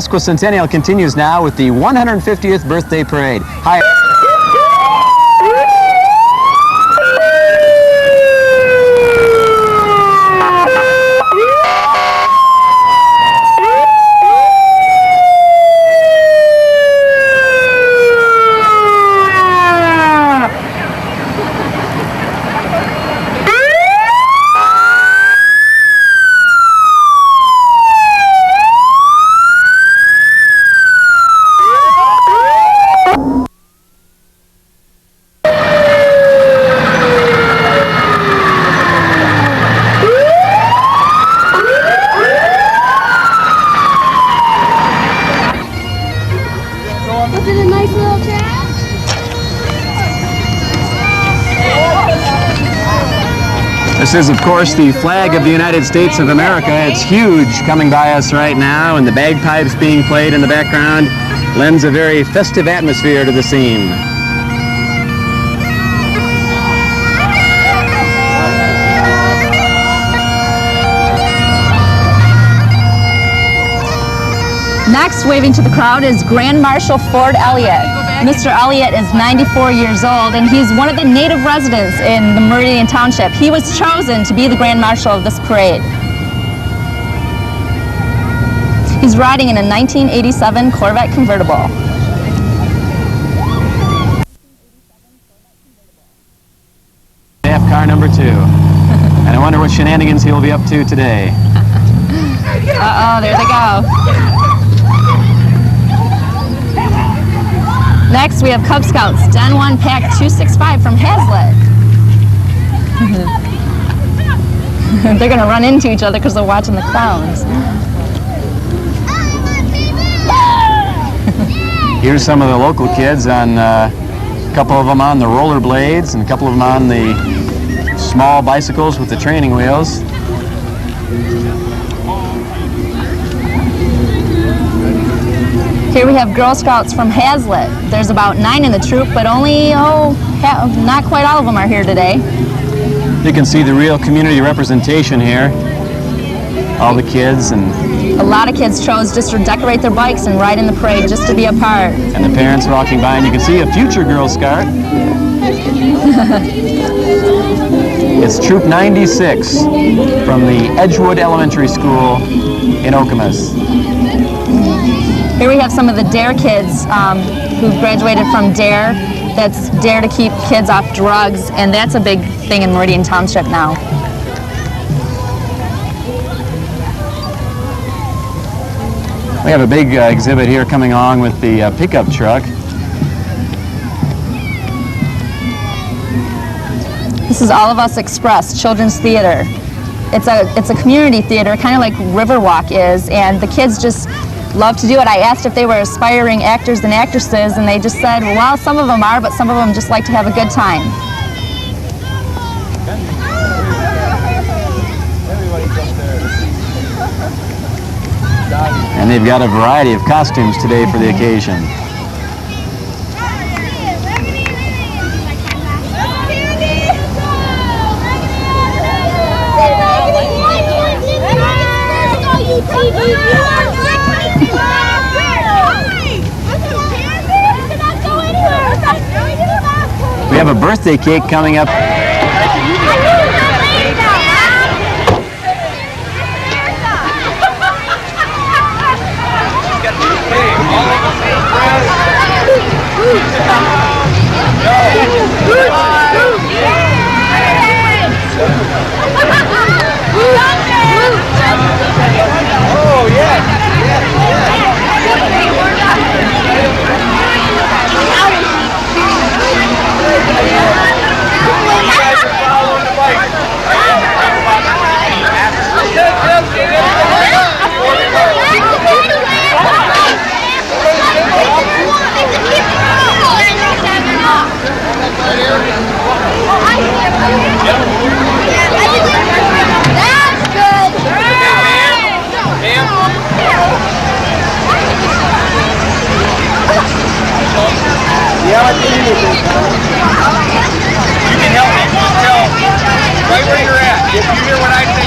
Sesquicentennial continues now with the 150th birthday parade. Hi. This is, of course, the flag of the United States of America. It's huge coming by us right now, and the bagpipes being played in the background lends a very festive atmosphere to the scene. Next, waving to the crowd is Grand Marshal Ford Elliott. Mr. Elliott is 94 years old, and he's one of the native residents in the Meridian Township. He was chosen to be the Grand Marshal of this parade. He's riding in a 1987 Corvette convertible. Car number 2. And I wonder what shenanigans he will be up to today. Uh-oh, there they go. Next, we have Cub Scouts, Den 1 Pack 265 from Hazlitt. They're going to run into each other because they're watching the clowns. Here's some of the local kids on, a couple of them on the rollerblades and a couple of them on the small bicycles with the training wheels. Here we have Girl Scouts from Hazlitt. There's about 9 in the troop, but only, not quite all of them are here today. You can see the real community representation here. All the kids, and a lot of kids chose just to decorate their bikes and ride in the parade just to be a part. And the parents walking by, and you can see a future Girl Scout. It's Troop 96 from the Edgewood Elementary School in Okemos. Here we have some of the DARE kids who graduated from DARE. That's DARE to keep kids off drugs, and that's a big thing in Meridian Township now. We have a big exhibit here coming along with the pickup truck. This is All of Us Express Children's Theater. It's a community theater, kind of like Riverwalk is, and the kids just love to do it. I asked if they were aspiring actors and actresses, and they just said, well, some of them are, but some of them just like to have a good time. And they've got a variety of costumes today for the occasion. We have a birthday cake coming up. Oh, yeah. You guys are following the bike. That's good. Yeah, you can help me. Tell right where you're at. If you hear what I say.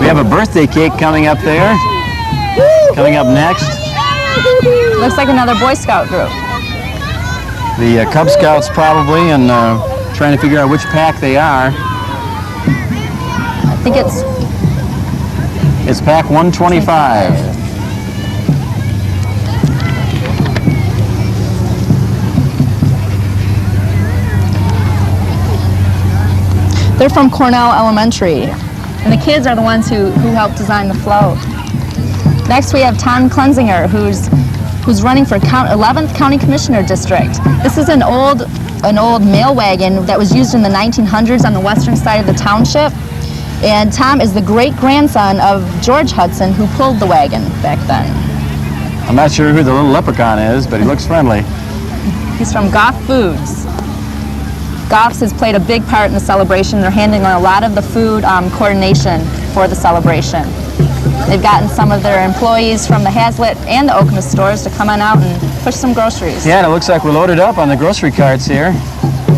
We have a birthday cake coming up there. Coming up next. Looks like another Boy Scout group. The Cub Scouts probably, and trying to figure out which pack they are. I think it's pack 125. They're from Cornell Elementary, and the kids are the ones who helped design the float. Next we have Tom Klenzinger, who's running for 11th County Commissioner District. This is an old mail wagon that was used in the 1900s on the western side of the township. And Tom is the great-grandson of George Hudson, who pulled the wagon back then. I'm not sure who the little leprechaun is, but he looks friendly. He's from Goff Foods. Goff's has played a big part in the celebration. They're handling a lot of the food coordination for the celebration. They've gotten some of their employees from the Hazlitt and the Okemos stores to come on out and push some groceries. Yeah, and it looks like we're loaded up on the grocery carts here,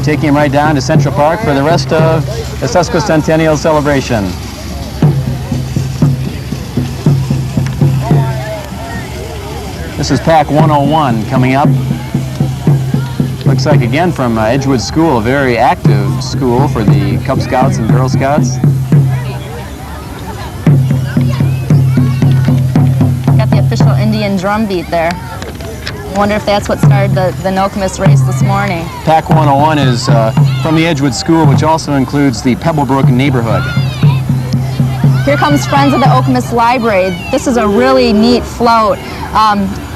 taking them right down to Central Park for the rest of the Sesquicentennial celebration. This is pack 101 coming up. Looks like again from Edgewood School, a very active school for the Cub Scouts and Girl Scouts. Got the official Indian drum beat there. I wonder if that's what started the Okemos race this morning. Pack 101 is from the Edgewood School, which also includes the Pebblebrook neighborhood. Here comes Friends of the Okemos Library. This is a really neat float.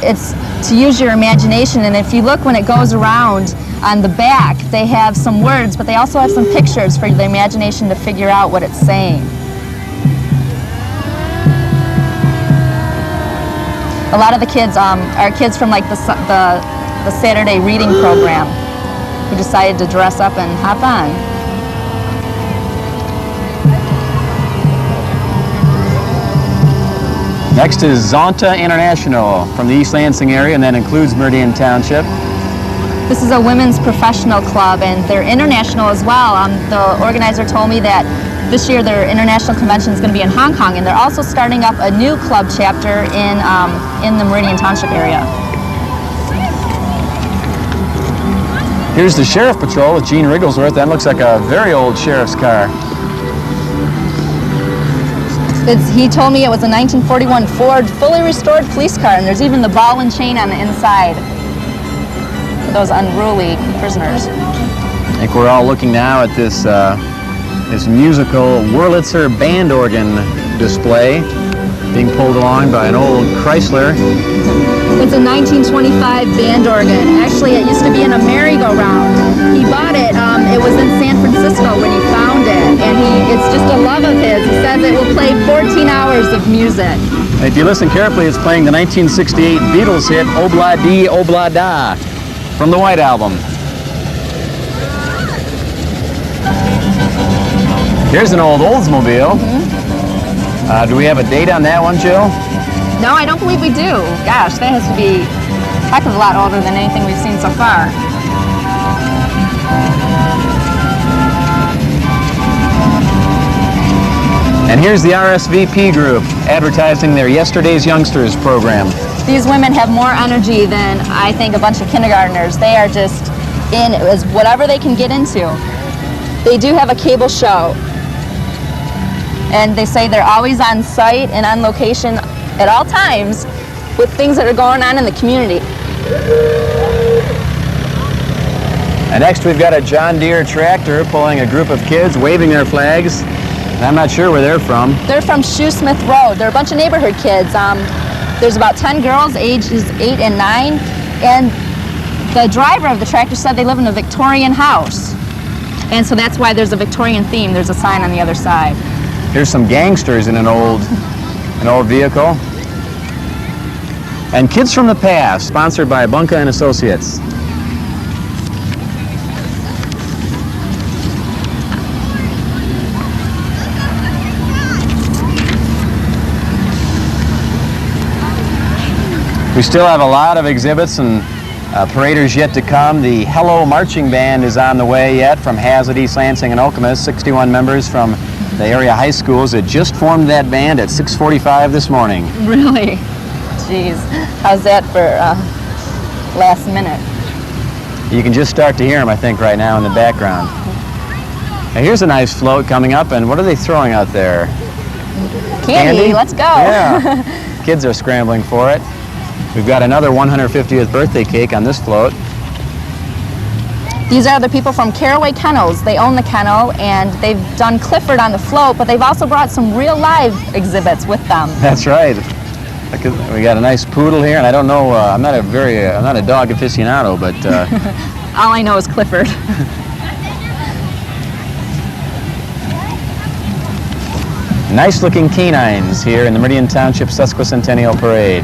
It's to use your imagination, and if you look when it goes around on the back, they have some words, but they also have some pictures for the imagination to figure out what it's saying. A lot of the kids are kids from like the Saturday reading program who decided to dress up and hop on. Next is Zonta International from the East Lansing area, and that includes Meridian Township. This is a women's professional club, and they're international as well. The organizer told me that this year their international convention is going to be in Hong Kong, and they're also starting up a new club chapter in the Meridian Township area. Here's the Sheriff Patrol with Gene Rigglesworth. That looks like a very old sheriff's car. He told me it was a 1941 Ford fully restored police car, and there's even the ball and chain on the inside for those unruly prisoners. I think we're all looking now at this musical Wurlitzer band organ display being pulled along by an old Chrysler. It's a 1925 band organ. Actually, it used to be in a merry-go-round. He bought it. It was in San Francisco when he found it, and it's just a love of his. He says it will play 14 hours of music. If you listen carefully, it's playing the 1968 Beatles hit Obla Dee Obla Da from the White Album. Here's an old Oldsmobile. Do we have a date on that one, Jill? No, I don't believe we do. Gosh, that has to be a heck of a lot older than anything we've seen so far. And here's the RSVP group advertising their Yesterday's Youngsters program. These women have more energy than I think a bunch of kindergartners. They are just in as whatever they can get into. They do have a cable show, and they say they're always on site and on location at all times with things that are going on in the community. And next we've got a John Deere tractor pulling a group of kids waving their flags. And I'm not sure where they're from. They're from Shoesmith Road. They're a bunch of neighborhood kids. There's about 10 girls ages 8 and 9, and the driver of the tractor said they live in a Victorian house. And so that's why there's a Victorian theme. There's a sign on the other side. Here's some gangsters in an old vehicle. And Kids from the Past, sponsored by Bunka and Associates. We still have a lot of exhibits and paraders yet to come. The Hello Marching Band is on the way yet from Hazlitt, East Lansing, and Okemos. 61 members from the area high schools that just formed that band at 6:45 this morning. Really? Jeez. How's that for last minute? You can just start to hear them, I think, right now in the background. Now here's a nice float coming up, and what are they throwing out there? Candy, let's go. Yeah. Kids are scrambling for it. We've got another 150th birthday cake on this float. These are the people from Caraway Kennels. They own the kennel, and they've done Clifford on the float, but they've also brought some real live exhibits with them. That's right. We got a nice poodle here, and I don't know. I'm not a dog aficionado, but All I know is Clifford. nice-looking canines here in the Meridian Township Sesquicentennial Parade.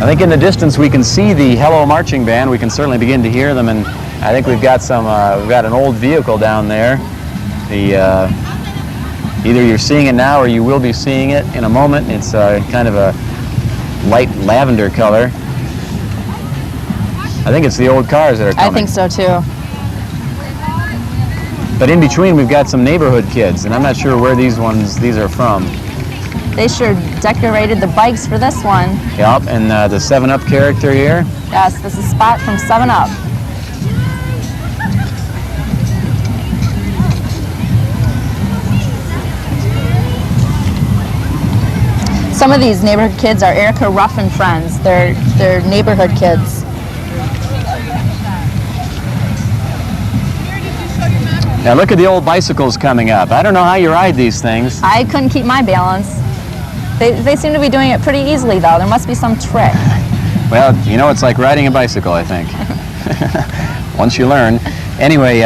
I think in the distance we can see the Hello Marching Band. We can certainly begin to hear them, and I think we've got an old vehicle down there. Either you're seeing it now or you will be seeing it in a moment. It's kind of a light lavender color. I think it's the old cars that are coming. I think so too. But in between we've got some neighborhood kids, and I'm not sure where these are from. They sure decorated the bikes for this one. Yep, and the 7-Up character here. Yes, this is Spot from 7-Up. Some of these neighborhood kids are Erica Ruff and friends. They're neighborhood kids. Now look at the old bicycles coming up. I don't know how you ride these things. I couldn't keep my balance. They seem to be doing it pretty easily, though. There must be some trick. Well, you know, it's like riding a bicycle, I think. Once you learn. Anyway,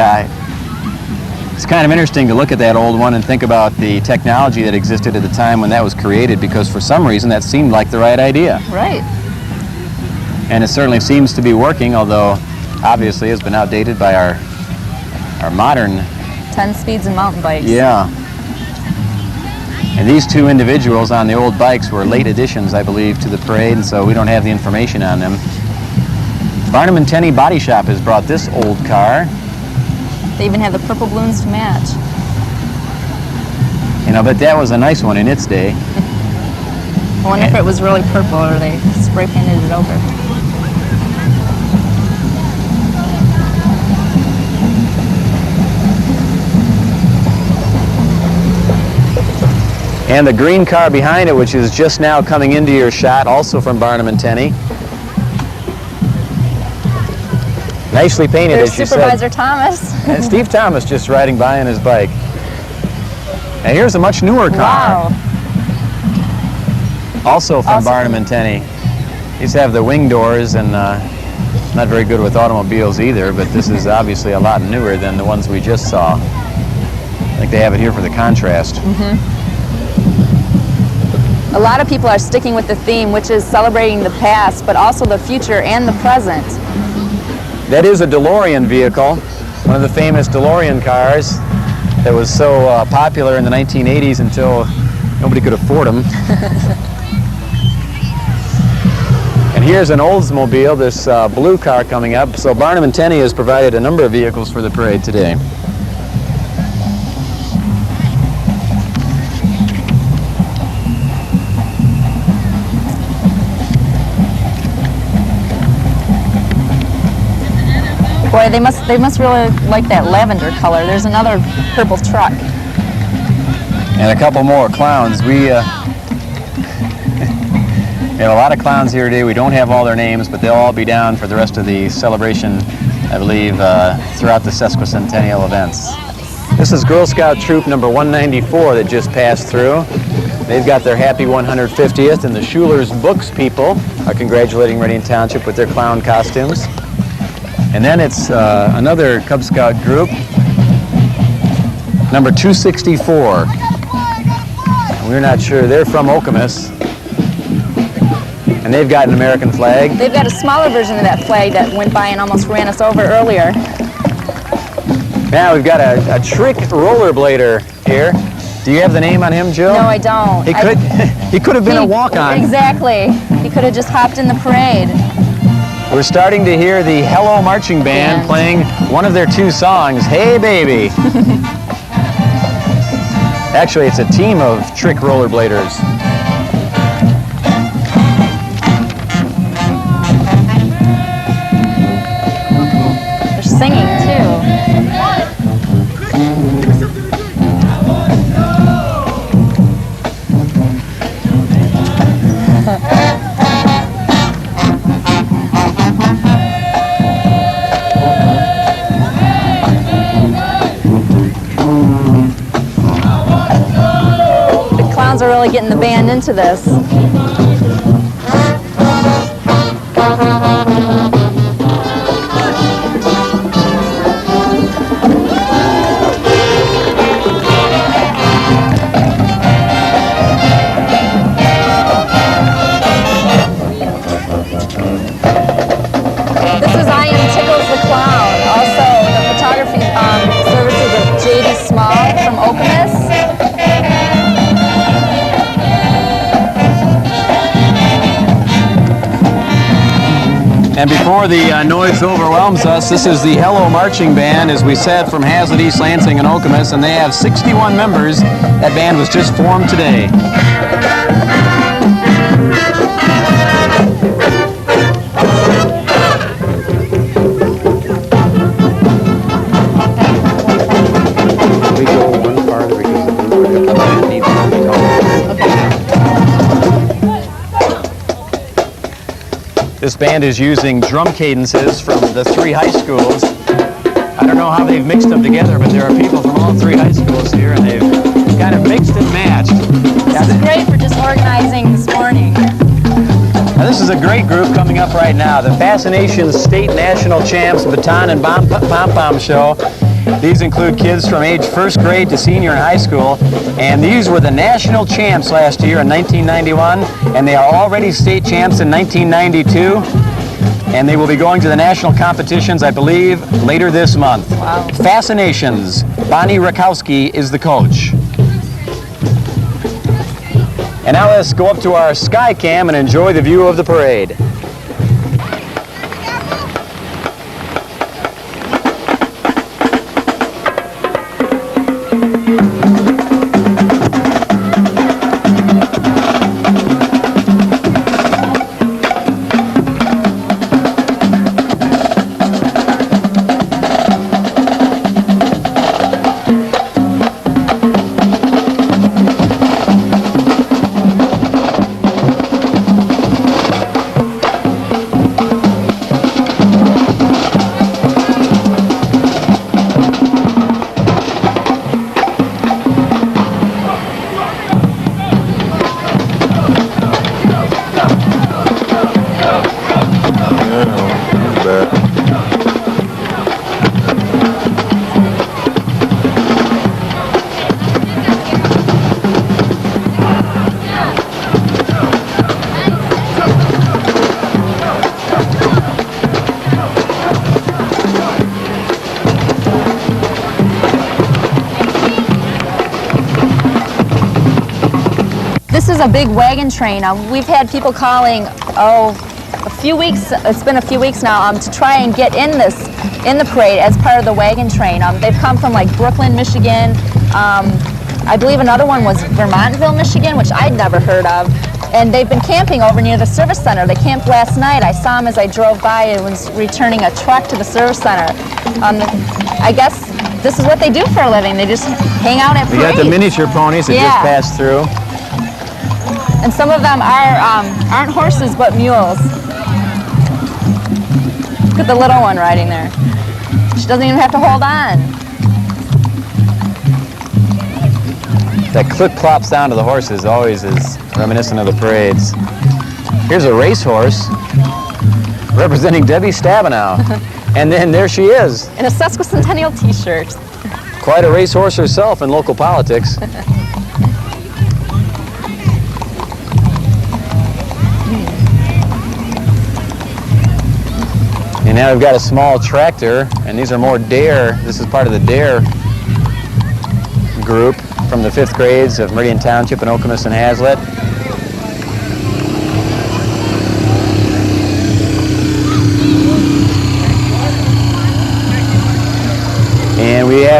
it's kind of interesting to look at that old one and think about the technology that existed at the time when that was created, because for some reason that seemed like the right idea. Right. And it certainly seems to be working, although obviously it's been outdated by our modern... 10 speeds and mountain bikes. Yeah. And these two individuals on the old bikes were late additions, I believe, to the parade, and so we don't have the information on them. Barnum and Tenney Body Shop has brought this old car. They even have the purple balloons to match. You know, but that was a nice one in its day. I wonder if it was really purple or they spray painted it over. And the green car behind it, which is just now coming into your shot, also from Barnum and Tenney. Nicely painted, There's as you Supervisor said. Thomas. And Steve Thomas just riding by on his bike. And here's a much newer car. Wow. Also from Barnum and Tenney. These have the wing doors, and not very good with automobiles either, but this is obviously a lot newer than the ones we just saw. I think they have it here for the contrast. Mm-hmm. A lot of people are sticking with the theme, which is celebrating the past, but also the future and the present. That is a DeLorean vehicle, one of the famous DeLorean cars that was so popular in the 1980s until nobody could afford them. And here's an Oldsmobile, this blue car coming up. So Barnum and Tenney has provided a number of vehicles for the parade today. Boy, they must really like that lavender color. There's another purple truck. And a couple more clowns. We have a lot of clowns here today. We don't have all their names, but they'll all be down for the rest of the celebration, I believe, throughout the Sesquicentennial events. This is Girl Scout Troop number 194 that just passed through. They've got their happy 150th, and the Schuler's Books people are congratulating Meridian Township with their clown costumes. And then it's another Cub Scout group, number 264. And we're not sure. They're from Okemos. And they've got an American flag. They've got a smaller version of that flag that went by and almost ran us over earlier. Now we've got a trick rollerblader here. Do you have the name on him, Jill? No, I don't. He could have been a walk-on. Exactly. He could have just hopped in the parade. We're starting to hear the Hello Marching Band playing one of their two songs, Hey Baby. Actually, it's a team of trick rollerbladers. They're singing too. Are really getting the band into this. This is I Am Tickles the Clown. Also, the photography services of J.D. Small from Okemos. And before the noise overwhelms us, this is the Hello Marching Band, as we said, from Hazlet, East Lansing, and Okemos, and they have 61 members. That band was just formed today. We go one farther because the blue band needs to be called. This band is using drum cadences from the three high schools. I don't know how they've mixed them together, but there are people from all three high schools here, and they've kind of mixed and matched. This is great for just organizing this morning. Now, this is a great group coming up right now. The Fascinations State National Champs Baton and Pom Pom Show. These include kids from age first grade to senior in high school, and these were the national champs last year in 1991, and they are already state champs in 1992, and they will be going to the national competitions, I believe, later this month. Wow. Fascinations. Bonnie Rakowski is the coach. And now let's go up to our sky cam and enjoy the view of the parade. This is a big wagon train. We've had people calling, a few weeks, it's been a few weeks now, to try and get in the parade as part of the wagon train. They've come from like Brooklyn, Michigan. I believe another one was Vermontville, Michigan, which I'd never heard of. And they've been camping over near the service center. They camped last night. I saw them as I drove by and was returning a truck to the service center. I guess this is what they do for a living. They just hang out at parades. We got the miniature ponies that just passed through. And some of them aren't horses, but mules. Look at the little one riding there. She doesn't even have to hold on. That clip-clop sound of the horses always is reminiscent of the parades. Here's a racehorse representing Debbie Stabenow. And then there she is. In a Sesquicentennial t-shirt. Quite a racehorse herself in local politics. And now we've got a small tractor, and these are more DARE. This is part of the DARE group from the 5th grades of Meridian Township and Okemos and Hazlet.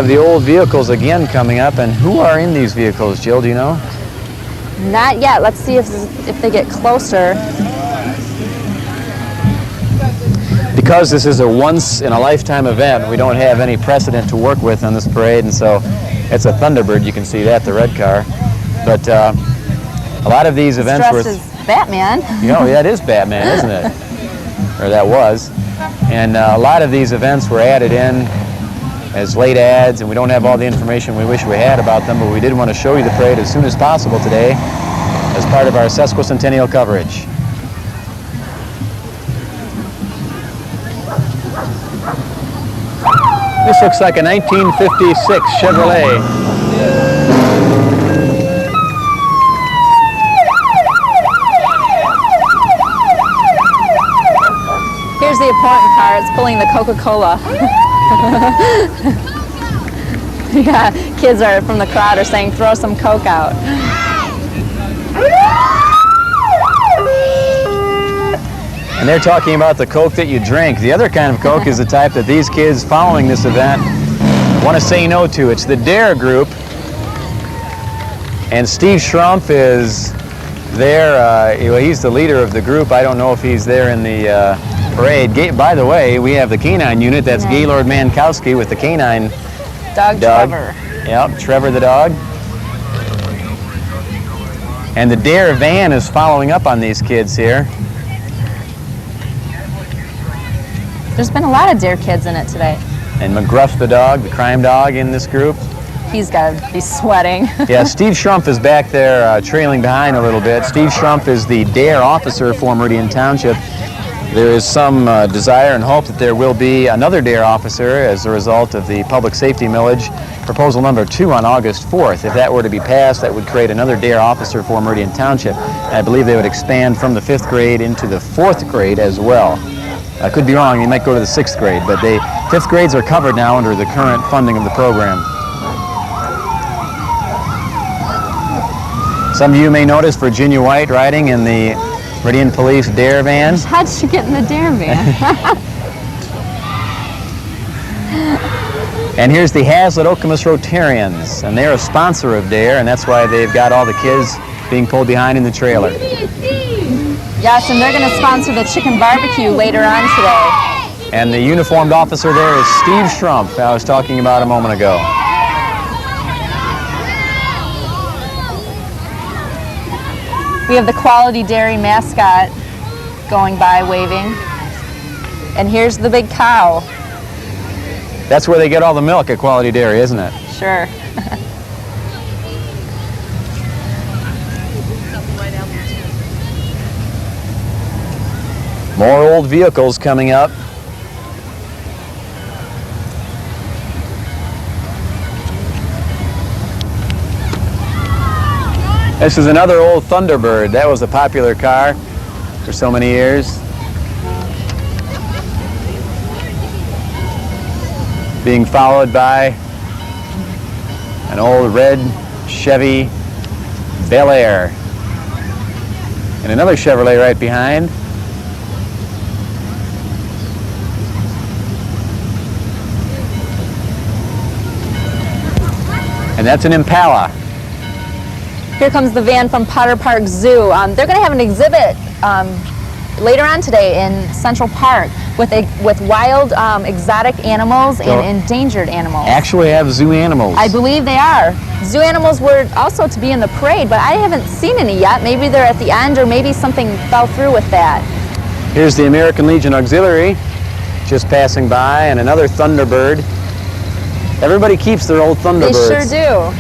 have the old vehicles again coming up, and who are in these vehicles, Jill, do you know? Not yet. Let's see if they get closer. Because this is a once-in-a-lifetime event, we don't have any precedent to work with on this parade, and so it's a Thunderbird. You can see that, the red car. But a lot of these events were... Dressed as Batman. You know, that is Batman, isn't it? Or that was. And a lot of these events were added in as late ads, and we don't have all the information we wish we had about them, but we did want to show you the parade as soon as possible today as part of our Sesquicentennial coverage. This looks like a 1956 Chevrolet. Here's the important car. It's pulling the Coca-Cola. Yeah, kids are from the crowd are saying, throw some Coke out. And they're talking about the Coke that you drink. The other kind of Coke is the type that these kids following this event want to say no to. It's the DARE group. And Steve Schrumpf is there. He's the leader of the group. I don't know if he's there in the parade. By the way, we have the canine unit. That's Gaylord Mankowski with the canine Dog Trevor. Yep, Trevor the dog. And the DARE van is following up on these kids here. There's been a lot of DARE kids in it today. And McGruff the dog, the crime dog in this group. He's got to be sweating. Yeah, Steve Schrumpf is back there trailing behind a little bit. Steve Schrumpf is the DARE officer for Meridian Township. There is some desire and hope that there will be another DARE officer as a result of the public safety millage, proposal number 2 on August 4th. If that were to be passed, that would create another DARE officer for Meridian Township. I believe they would expand from the 5th grade into the 4th grade as well. I could be wrong, you might go to the 6th grade, but 5th grades are covered now under the current funding of the program. Some of you may notice Virginia White riding in the Meridian Police DARE van. How'd she get in the DARE van? And here's the Hazlitt Okemos Rotarians, and they're a sponsor of DARE, and that's why they've got all the kids being pulled behind in the trailer. Yes, and they're going to sponsor the chicken barbecue later on today. And the uniformed officer there is Steve Schrumpf, I was talking about a moment ago. We have the Quality Dairy mascot going by waving. And here's the big cow. That's where they get all the milk at Quality Dairy, isn't it? Sure. More old vehicles coming up. This is another old Thunderbird. That was a popular car for so many years. Being followed by an old red Chevy Bel Air. And another Chevrolet right behind. And that's an Impala. Here comes the van from Potter Park Zoo. They're going to have an exhibit later on today in Central Park with wild exotic animals and endangered animals. Actually have zoo animals. I believe they are. Zoo animals were also to be in the parade, but I haven't seen any yet. Maybe they're at the end, or maybe something fell through with that. Here's the American Legion Auxiliary just passing by, and another Thunderbird. Everybody keeps their old Thunderbirds. They sure do.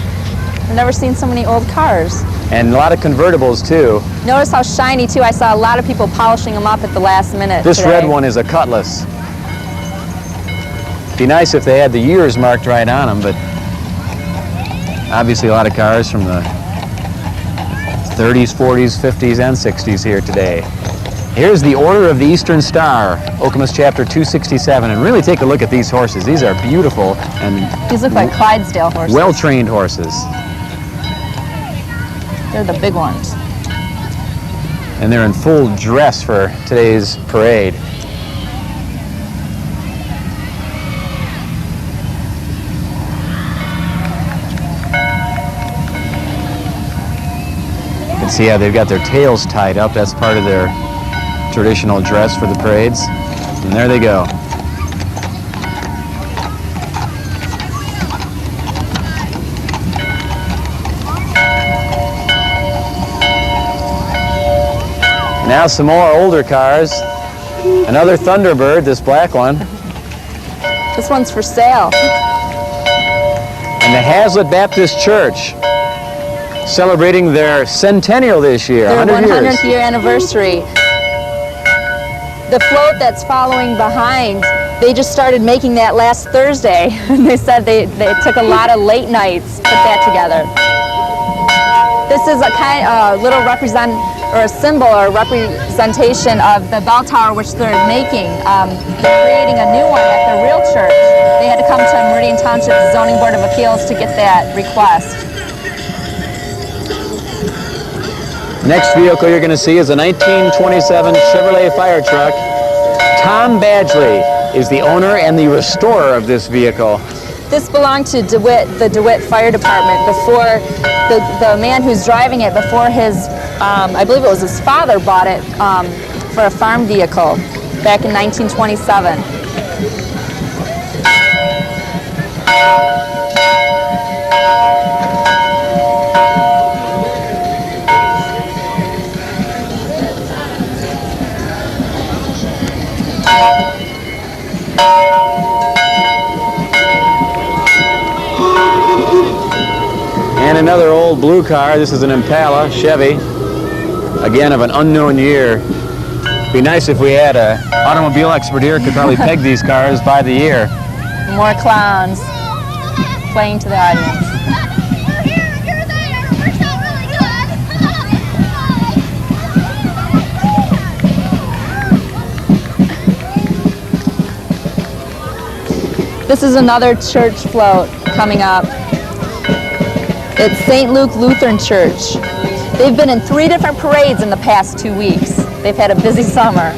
I've never seen so many old cars. And a lot of convertibles too. Notice how shiny too. I saw a lot of people polishing them up at the last minute This today. red one is a Cutlass. Be nice if they had the years marked right on them, but obviously a lot of cars from the 30s, 40s, 50s, and 60s here today. Here's the Order of the Eastern Star, Okemos Chapter 267, and really take a look at these horses. These are beautiful and these look like Clydesdale horses. well-trained horses. They're the big ones. And they're in full dress for today's parade. See how they've got their tails tied up. That's part of their traditional dress for the parades. And there they go. Now some more older cars. Another Thunderbird, this black one. This one's for sale. And the Hazlitt Baptist Church celebrating their centennial this year, Their 100 years. 100th year anniversary. The float that's following behind, they just started making that last Thursday. They said they took a lot of late nights to put that together. This is a little a symbol or representation of the bell tower which they're making. They're creating a new one at the real church. They had to come to Meridian Township Zoning Board of Appeals to get that request. Next vehicle you're going to see is a 1927 Chevrolet fire truck. Tom Badgley is the owner and the restorer of this vehicle. This belonged to the DeWitt Fire Department before the man who's driving it, before his, I believe it was his father, bought it for a farm vehicle back in 1927. And another old blue car. This is an Impala, Chevy. Again, of an unknown year. Be nice if we had an automobile expert here could probably peg these cars by the year. More clowns playing to the audience. You're there. Works out really good. This is another church float coming up. It's St. Luke Lutheran Church. They've been in 3 different parades in the past 2 weeks. They've had a busy summer.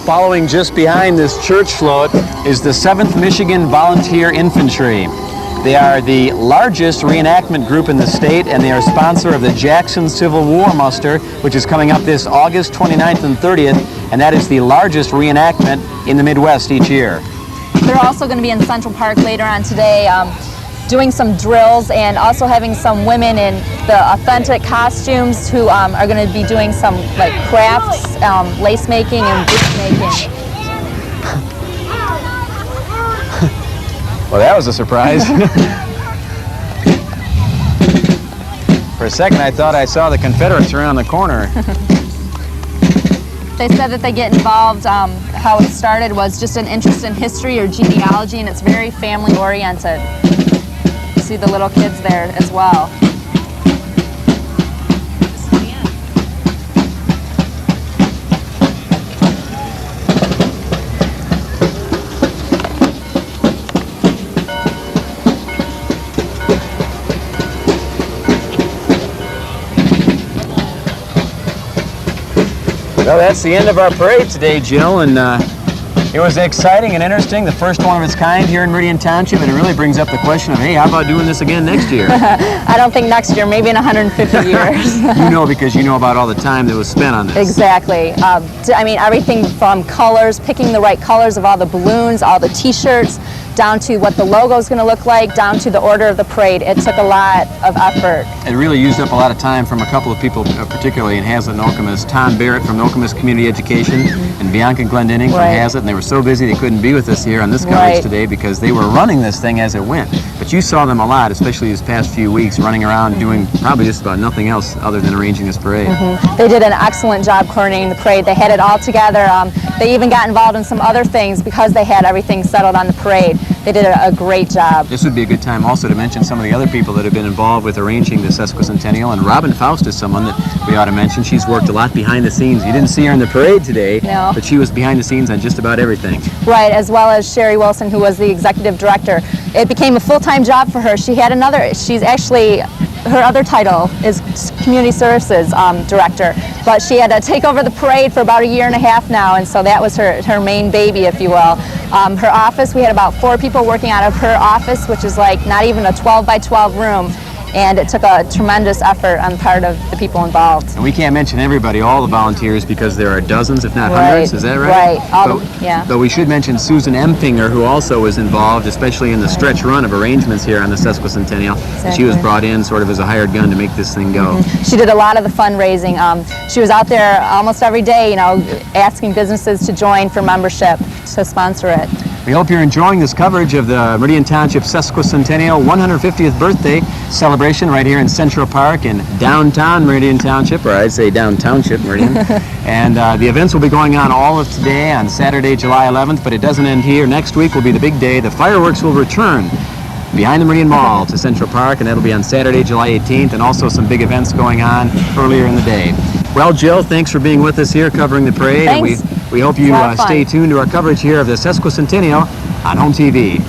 Following just behind this church float is the 7th Michigan Volunteer Infantry. They are the largest reenactment group in the state, and they are sponsor of the Jackson Civil War Muster, which is coming up this August 29th and 30th, and that is the largest reenactment in the Midwest each year. They're also going to be in Central Park later on today doing some drills and also having some women in the authentic costumes who are going to be doing some like crafts, lace making and boot making. Well, that was a surprise. For a second, I thought I saw the Confederates around the corner. They said that they get involved, how it started was just an interest in history or genealogy, and it's very family-oriented. You see the little kids there as well. Well, that's the end of our parade today, Jill, and it was exciting and interesting, the first one of its kind here in Meridian Township, and it really brings up the question of, hey, how about doing this again next year? I don't think next year, maybe in 150 years. You know, because you know about all the time that was spent on this. Exactly. I mean, everything from colors, picking the right colors of all the balloons, all the t-shirts, down to what the logo is going to look like, down to the order of the parade. It took a lot of effort. It really used up a lot of time from a couple of people, particularly in Hazlitt and Okemos. Tom Barrett from Okemos Community Education and Bianca Glendinning from Hazlitt, and they were so busy they couldn't be with us here on this coverage today because they were running this thing as it went. But you saw them a lot, especially these past few weeks, running around doing probably just about nothing else other than arranging this parade. They did an excellent job coordinating the parade. They had it all together. They even got involved in some other things because they had everything settled on the parade. They did a great job. This would be a good time also to mention some of the other people that have been involved with arranging the Sesquicentennial, and Robin Faust is someone that we ought to mention. She's worked a lot behind the scenes. You didn't see her in the parade today, no, but she was behind the scenes on just about everything. Right, as well as Sherry Wilson, who was the executive director. It became a full-time job for her. She had she's actually her other title is Community Services Director, but she had to take over the parade for about a year and a half now, and so that was her main baby, if you will. Her office, we had about 4 people working out of her office, which is like not even a 12 by 12 room. And it took a tremendous effort on the part of the people involved. And we can't mention everybody, all the volunteers, because there are dozens, if not hundreds. Is that right? Right. Yeah. But we should mention Susan Empfinger, who also was involved, especially in the stretch run of arrangements here on the Sesquicentennial. Exactly. She was brought in sort of as a hired gun to make this thing go. She did a lot of the fundraising. She was out there almost every day, asking businesses to join for membership to sponsor it. We hope you're enjoying this coverage of the Meridian Township Sesquicentennial 150th birthday celebration right here in Central Park in downtown Meridian Township, or I'd say down Township Meridian. And the events will be going on all of today on Saturday, July 11th, but it doesn't end here. Next week will be the big day. The fireworks will return behind the Meridian Mall to Central Park, and that'll be on Saturday, July 18th, and also some big events going on earlier in the day. Well, Jill, thanks for being with us here covering the parade. Thanks. And we hope you stay tuned to our coverage here of the Sesquicentennial on HOMTV.